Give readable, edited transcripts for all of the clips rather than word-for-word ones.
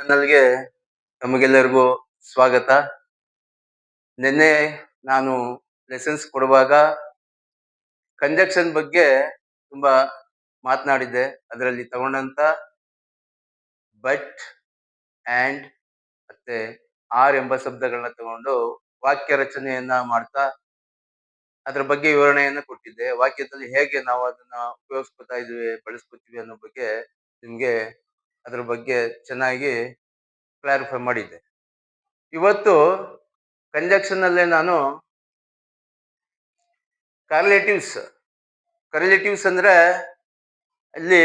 ಚಾನಲ್ಗೆ ನಮಗೆಲ್ಲರಿಗೂ ಸ್ವಾಗತ. ನಿನ್ನೆ ನಾನು ಲೆಸನ್ಸ್ ಕೊಡುವಾಗ ಕಂಜಕ್ಷನ್ ಬಗ್ಗೆ ತುಂಬಾ ಮಾತನಾಡಿದ್ದೆ. ಅದರಲ್ಲಿ ತಗೊಂಡಂತ ಬಟ್ ಅಂಡ್ ಮತ್ತೆ ಆರ್ ಎಂಬ ಶಬ್ದಗಳನ್ನ ತಗೊಂಡು ವಾಕ್ಯ ರಚನೆಯನ್ನ ಮಾಡ್ತಾ ಅದರ ಬಗ್ಗೆ ವಿವರಣೆಯನ್ನ ಕೊಟ್ಟಿದ್ದೆ. ವಾಕ್ಯದಲ್ಲಿ ಹೇಗೆ ನಾವು ಅದನ್ನ ಉಪಯೋಗಿಸ್ಕೊತಾ ಇದೀವಿ, ಬಳಸ್ಕೊತೀವಿ ಅನ್ನೋ ಬಗ್ಗೆ ನಿಮ್ಗೆ ಅದ್ರ ಬಗ್ಗೆ ಚೆನ್ನಾಗಿ ಕ್ಲಾರಿಫೈ ಮಾಡಿದ್ದೆ. ಇವತ್ತು ಕಂಜಕ್ಷನ್ ಅಲ್ಲೇ ನಾನು ಕರಿಲೇಟಿವ್ಸ್ ಅಂದ್ರೆ ಅಲ್ಲಿ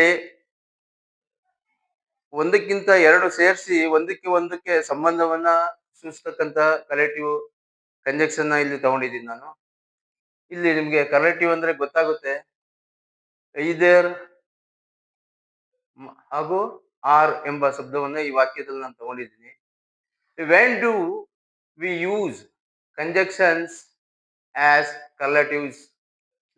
ಒಂದಕ್ಕಿಂತ ಎರಡು ಸೇರಿಸಿ ಒಂದಕ್ಕೆ ಸಂಬಂಧವನ್ನ ಸೂಚಿಸ್ತಕ್ಕಂತ ಕರೆಲೇಟಿವ್ ಕಂಜಕ್ಷನ್ ಇಲ್ಲಿ ತಗೊಂಡಿದ್ದೀನಿ ನಾನು. ಇಲ್ಲಿ ನಿಮ್ಗೆ ಕರೆಲೇಟಿವ್ ಅಂದ್ರೆ ಗೊತ್ತಾಗುತ್ತೆ. ಐದರ್ ಹಾಗೂ ಆರ್ ಎಂಬ ಶಬ್ದವನ್ನ ಈ ವಾಕ್ಯದಲ್ಲಿ ನಾನು ತಗೊಂಡಿದ್ದೀನಿ. When do we use conjunctions as correlatives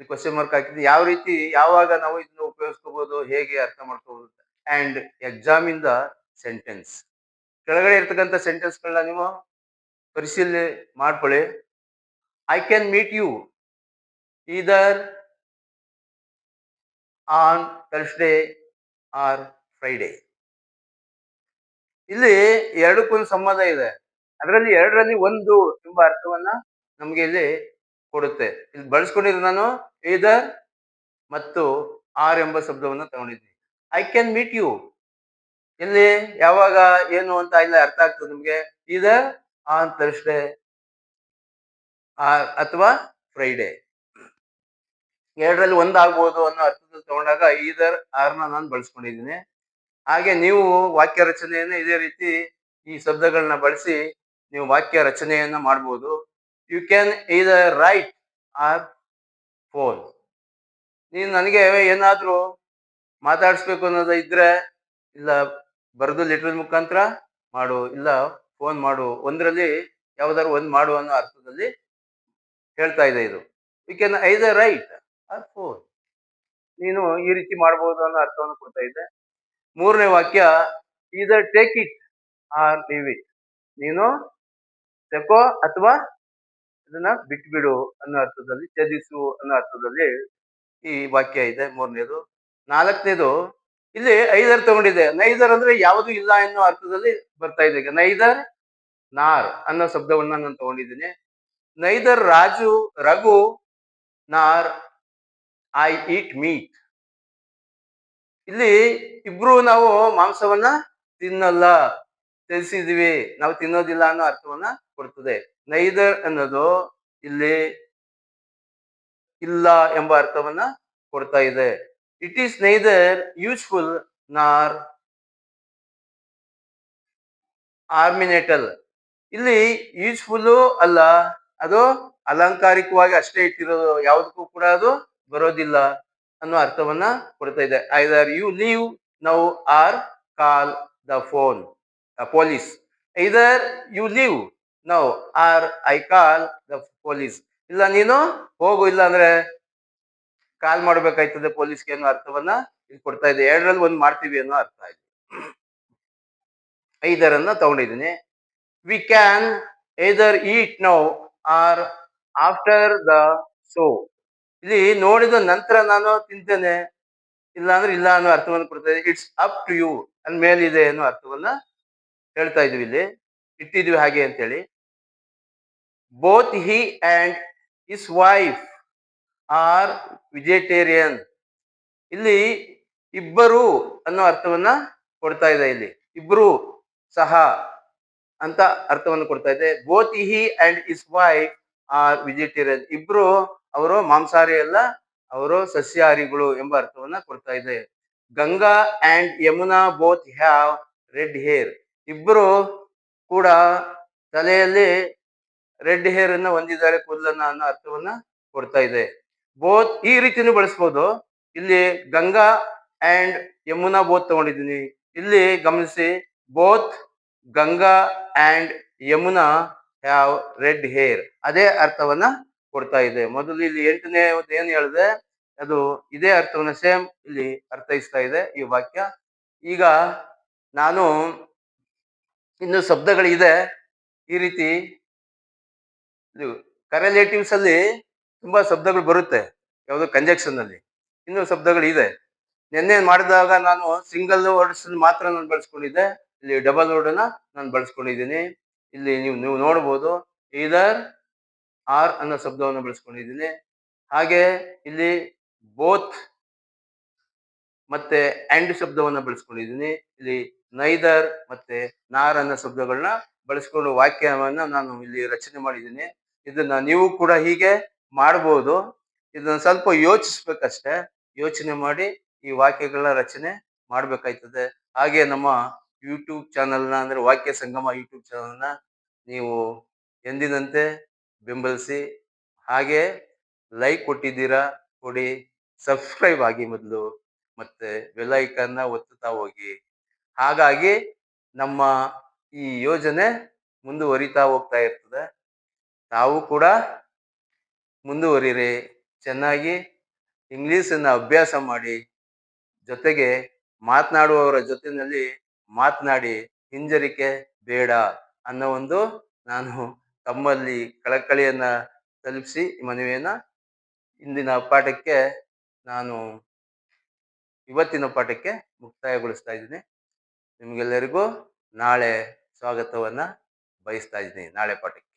question mark ಹಾಕಿದ್ವಿ. ಯಾವ ರೀತಿ ಯಾವಾಗ ನಾವು ಇದನ್ನ ಉಪಯೋಗಿಸ್ಕೋಬಹುದು, ಹೇಗೆ ಅರ್ಥ ಮಾಡ್ಕೋಬಹುದು. And examine the sentence. ಕೆಳಗಡೆ ಇರ್ತಕ್ಕಂಥ ಸೆಂಟೆನ್ಸ್ ಗಳನ್ನ ನೀವು ಪರಿಶೀಲನೆ ಮಾಡ್ಕೊಳ್ಳಿ. I can meet you either on Thursday or Friday. ಇಲ್ಲಿ ಎರಡಕ್ಕೊಂದು ಸಂಬಂಧ ಇದೆ. ಅದರಲ್ಲಿ ಎರಡರಲ್ಲಿ ಒಂದು ಎಂಬ ಅರ್ಥವನ್ನ ನಮ್ಗೆ ಇಲ್ಲಿ ಕೊಡುತ್ತೆ. ಇಲ್ಲಿ ಬಳಸ್ಕೊಂಡಿದ್ದು ನಾನು ಈದರ್ ಮತ್ತು ಆರ್ ಎಂಬ ಶಬ್ದವನ್ನ ತಗೊಂಡಿದ್ದೀನಿ. ಐ ಕ್ಯಾನ್ ಮೀಟ್ ಯು ಇಲ್ಲಿ ಯಾವಾಗ ಏನು ಅಂತ ಇಲ್ಲ ಅರ್ಥ ಆಗ್ತದೆ ನಿಮ್ಗೆ. ಈದರ್ ಆನ್ ಥರ್ಸ್ಡೇ ಅಥವಾ ಫ್ರೈಡೇ. ಎರಡರಲ್ಲಿ ಒಂದಾಗ್ಬೋದು ಅನ್ನೋ ಅರ್ಥದಲ್ಲಿ ತಗೊಂಡಾಗ ಈದರ್ ಆರ್ನ ನಾನು ಬಳಸ್ಕೊಂಡಿದ್ದೀನಿ. ಹಾಗೆ ನೀವು ವಾಕ್ಯ ರಚನೆಯನ್ನ ಇದೇ ರೀತಿ ಈ ಶಬ್ದಗಳನ್ನ ಬಳಸಿ ನೀವು ವಾಕ್ಯ ರಚನೆಯನ್ನ ಮಾಡ್ಬೋದು. You can either write or phone. ನೀನು ನನಗೆ ಏನಾದ್ರೂ ಮಾತಾಡಿಸ್ಬೇಕು ಅನ್ನೋದು ಇದ್ರೆ ಇಲ್ಲ ಬರೆದು ಲೆಟರ್ ಮುಖಾಂತರ ಮಾಡು, ಇಲ್ಲ ಫೋನ್ ಮಾಡು. ಒಂದರಲ್ಲಿ ಯಾವ್ದಾದ್ರು ಒಂದ್ ಮಾಡು ಅನ್ನೋ ಅರ್ಥದಲ್ಲಿ ಹೇಳ್ತಾ ಇದೆ ಇದು. You can either write or phone. ನೀನು ಈ ರೀತಿ ಮಾಡಬಹುದು ಅನ್ನೋ ಅರ್ಥವನ್ನು ಕೊಡ್ತಾ ಇದೆ. ಮೂರನೇ ವಾಕ್ಯ either take it or leave it. ನೀನು ತಕೋ ಅಥವಾ ಅದನ್ನ ಬಿಟ್ಬಿಡು ಅನ್ನೋ ಅರ್ಥದಲ್ಲಿ, ತ್ಯಜಿಸು ಅನ್ನೋ ಅರ್ಥದಲ್ಲಿ ಈ ವಾಕ್ಯ ಇದೆ. ಮೂರನೇದು. ನಾಲ್ಕನೇದು ಇಲ್ಲಿ ಐದರ್ ತಗೊಂಡಿದೆ. ನೈದರ್ ಅಂದ್ರೆ ಯಾವುದು ಇಲ್ಲ ಎನ್ನುವ ಅರ್ಥದಲ್ಲಿ ಬರ್ತಾ ಇದೆ. ಈಗ ನೈದರ್ ನಾರ್ ಅನ್ನೋ ಶಬ್ದವನ್ನ ನಾನು ತಗೊಂಡಿದ್ದೀನಿ. ನೈದರ್ ರಘು ನಾರ್ ಐ ಈಟ್ ಮೀಟ್. ಇಲ್ಲಿ ಇಬ್ರು ನಾವು ಮಾಂಸವನ್ನ ತಿನ್ನಲ್ಲ, ತ್ಯಜಿಸಿದೀವಿ, ನಾವು ತಿನ್ನೋದಿಲ್ಲ ಅನ್ನೋ ಅರ್ಥವನ್ನ ಕೊಡ್ತದೆ. ನೈದರ್ ಅನ್ನೋದು ಇಲ್ಲಿ ಇಲ್ಲ ಎಂಬ ಅರ್ಥವನ್ನ ಕೊಡ್ತಾ ಇದೆ. ಇಟ್ ಈಸ್ ನೈದರ್ ಯೂಸ್ಫುಲ್ ನಾರ್ ಆರ್ಮಿನೇಟಲ್. ಇಲ್ಲಿ ಯೂಸ್ಫುಲ್ ಅಲ್ಲ, ಅದು ಅಲಂಕಾರಿಕವಾಗಿ ಅಷ್ಟೇ ಇಟ್ಟಿರೋದು, ಯಾವುದಕ್ಕೂ ಕೂಡ ಅದು ಬರೋದಿಲ್ಲ ಅನ್ನೋ ಅರ್ಥವನ್ನ ಕೊಡ್ತಾ ಇದೆ. Either you leave now or call the phone police. Either you leave now or I call the police. ಇಲ್ಲ ನೀನು ಹೋಗು, ಇಲ್ಲ ಅಂದ್ರೆ ಕಾಲ್ ಮಾಡ್ಬೇಕಾಯ್ತದೆ ಪೊಲೀಸ್ಗೆ ಅನ್ನೋ ಅರ್ಥವನ್ನ ಇಲ್ಲಿ ಕೊಡ್ತಾ ಇದೆ. ಎರಡರಲ್ಲಿ ಒಂದು ಮಾಡ್ತೀವಿ ಅನ್ನೋ ಅರ್ಥ ಇದೆ. ಐದರನ್ನ ತಗೊಂಡಿದ್ದೀನಿ. We can either eat now or after the show. ಇಲ್ಲಿ ನೋಡಿದ ನಂತರ ನಾನು ತಿಂತೇನೆ, ಇಲ್ಲ ಅಂದ್ರೆ ಇಲ್ಲ ಅನ್ನೋ ಅರ್ಥವನ್ನು ಕೊಡ್ತಾ ಇದೆ. ಇಟ್ಸ್ ಅಪ್ ಟು ಯು ಅಂದ ಮೇಲಿದೆ ಅನ್ನೋ ಅರ್ಥವನ್ನ ಹೇಳ್ತಾ ಇದೀವಿ. ಇಲ್ಲಿ ಇಟ್ಟಿದ್ವಿ ಹಾಗೆ ಅಂತೇಳಿ. Both he and his wife are vegetarian. ಇಲ್ಲಿ ಇಬ್ಬರು ಅನ್ನೋ ಅರ್ಥವನ್ನ ಕೊಡ್ತಾ ಇದೆ. ಇಲ್ಲಿ ಇಬ್ರು ಸಹ ಅಂತ ಅರ್ಥವನ್ನು ಕೊಡ್ತಾ ಇದೆ. Both he and his wife are vegetarian. ಇಬ್ರು ಅವರು ಮಾಂಸಾಹಾರಿ ಅಲ್ಲ, ಅವರು ಸಸ್ಯಾಹಾರಿಗಳು ಎಂಬ ಅರ್ಥವನ್ನ ಕೊಡ್ತಾ ಇದೆ. Ganga and Yamuna both have read hair. ಇಬ್ರು ಕೂಡ ತಲೆಯಲ್ಲಿ ರೆಡ್ ಹೇರ್ ಅನ್ನ ಹೊಂದಿದ್ದಾರೆ, ಕೂದಲನ್ನ ಅನ್ನೋ ಅರ್ಥವನ್ನ ಕೊಡ್ತಾ ಇದೆ. ಬೋತ್ ಈ ರೀತಿನೂ ಬಳಸ್ಬೋದು. ಇಲ್ಲಿ ಗಂಗಾ ಅಂಡ್ ಯಮುನಾ ಬೋತ್ ತಗೊಂಡಿದ್ದೀನಿ. ಇಲ್ಲಿ ಗಮನಿಸಿ, both Ganga and Yamuna have read hair, ಅದೇ ಅರ್ಥವನ್ನ ಕೊಡ್ತಾ ಇದೆ. ಮೊದಲು ಇಲ್ಲಿ 8ನೇ ಏನು ಹೇಳಿದೆ ಅದು ಇದೇ ಅರ್ಥವನ್ನ ಸೇಮ್ ಇಲ್ಲಿ ಅರ್ಥೈಸ್ತಾ ಇದೆ ಈ ವಾಕ್ಯ. ಈಗ ನಾನು ಇನ್ನು ಶಬ್ದಗಳಿದೆ. ಈ ರೀತಿ ಇದು ಕರೆಲೇಟಿವ್ಸ್ ಅಲ್ಲಿ ತುಂಬಾ ಶಬ್ದಗಳು ಬರುತ್ತೆ. ಯಾವುದು ಕಂಜಂಕ್ಷನ್ ಅಲ್ಲಿ. ಇನ್ನು ಶಬ್ದಗಳಿದೆ. ನಿನ್ನೆ ಮಾಡಿದಾಗ ನಾನು ಸಿಂಗಲ್ ವರ್ಡ್ಸ್ ಮಾತ್ರ ನಾನು ಬಳಸ್ಕೊಂಡಿದ್ದೆ. ಇಲ್ಲಿ ಡಬಲ್ ವರ್ಡ್ ನಾನು ಬಳಸ್ಕೊಂಡಿದ್ದೀನಿ. ಇಲ್ಲಿ ನೀವು ನೋಡ್ಬೋದು. ಈದರ್, ಆರ್ ಅನ್ನೋ ಶಬ್ದವನ್ನು ಬಳಸ್ಕೊಂಡಿದ್ದೀನಿ. ಹಾಗೆ ಇಲ್ಲಿ ಬೋತ್ ಮತ್ತೆ ಅಂಡ್ ಶಬ್ದವನ್ನ ಬಳಸ್ಕೊಂಡಿದ್ದೀನಿ. ಇಲ್ಲಿ ನೈದರ್ ಮತ್ತೆ ನಾರ್ ಅನ್ನೋ ಶಬ್ದಗಳನ್ನ ಬಳಸ್ಕೊಂಡು ವಾಕ್ಯವನ್ನ ನಾನು ಇಲ್ಲಿ ರಚನೆ ಮಾಡಿದ್ದೀನಿ. ಇದನ್ನ ನೀವು ಕೂಡ ಹೀಗೆ ಮಾಡ್ಬೋದು. ಇದನ್ನ ಸ್ವಲ್ಪ ಯೋಚಿಸ್ಬೇಕಷ್ಟೇ. ಯೋಚನೆ ಮಾಡಿ ಈ ವಾಕ್ಯಗಳನ್ನ ರಚನೆ ಮಾಡ್ಬೇಕಾಯ್ತದೆ. ಹಾಗೆ ನಮ್ಮ ಯೂಟ್ಯೂಬ್ ಚಾನಲ್ನ ಅಂದ್ರೆ ವಾಕ್ಯ ಸಂಗಮ ಯೂಟ್ಯೂಬ್ ಚಾನಲ್ನ ನೀವು ಎಂದಿನಂತೆ ಬೆಂಬಲಿಸಿ, ಹಾಗೆ ಲೈಕ್ ಕೊಟ್ಟಿದ್ದೀರಾ ಕೊಡಿ, ಸಬ್ಸ್ಕ್ರೈಬ್ ಆಗಿ ಮೊದಲು, ಮತ್ತೆ ಬೆಲ್ ಐಕಾನ್ನ ಒತ್ತುತ್ತಾ ಹೋಗಿ. ಹಾಗಾಗಿ ನಮ್ಮ ಈ ಯೋಜನೆ ಮುಂದುವರಿತಾ ಹೋಗ್ತಾ ಇರ್ತದೆ. ತಾವು ಕೂಡ ಮುಂದುವರಿರಿ. ಚೆನ್ನಾಗಿ ಇಂಗ್ಲಿಷನ್ನ ಅಭ್ಯಾಸ ಮಾಡಿ. ಜೊತೆಗೆ ಮಾತನಾಡುವವರ ಜೊತೆಯಲ್ಲಿ ಮಾತನಾಡಿ. ಹಿಂಜರಿಕೆ ಬೇಡ ಅನ್ನೋ ಒಂದು ನಾನು ತಮ್ಮಲ್ಲಿ ಕಳಕಳಿಯನ್ನ ತಲುಪಿಸಿ ಮನವಿಯನ್ನ ಇಂದಿನ ಪಾಠಕ್ಕೆ ನಾನು ಇವತ್ತಿನ ಪಾಠಕ್ಕೆ ಮುಕ್ತಾಯಗೊಳಿಸ್ತಾ ಇದ್ದೀನಿ. ನಿಮ್ಗೆಲ್ಲರಿಗೂ ನಾಳೆ ಸ್ವಾಗತವನ್ನ ಬಯಸ್ತಾ ಇದ್ದೀನಿ ನಾಳೆ ಪಾಠಕ್ಕೆ.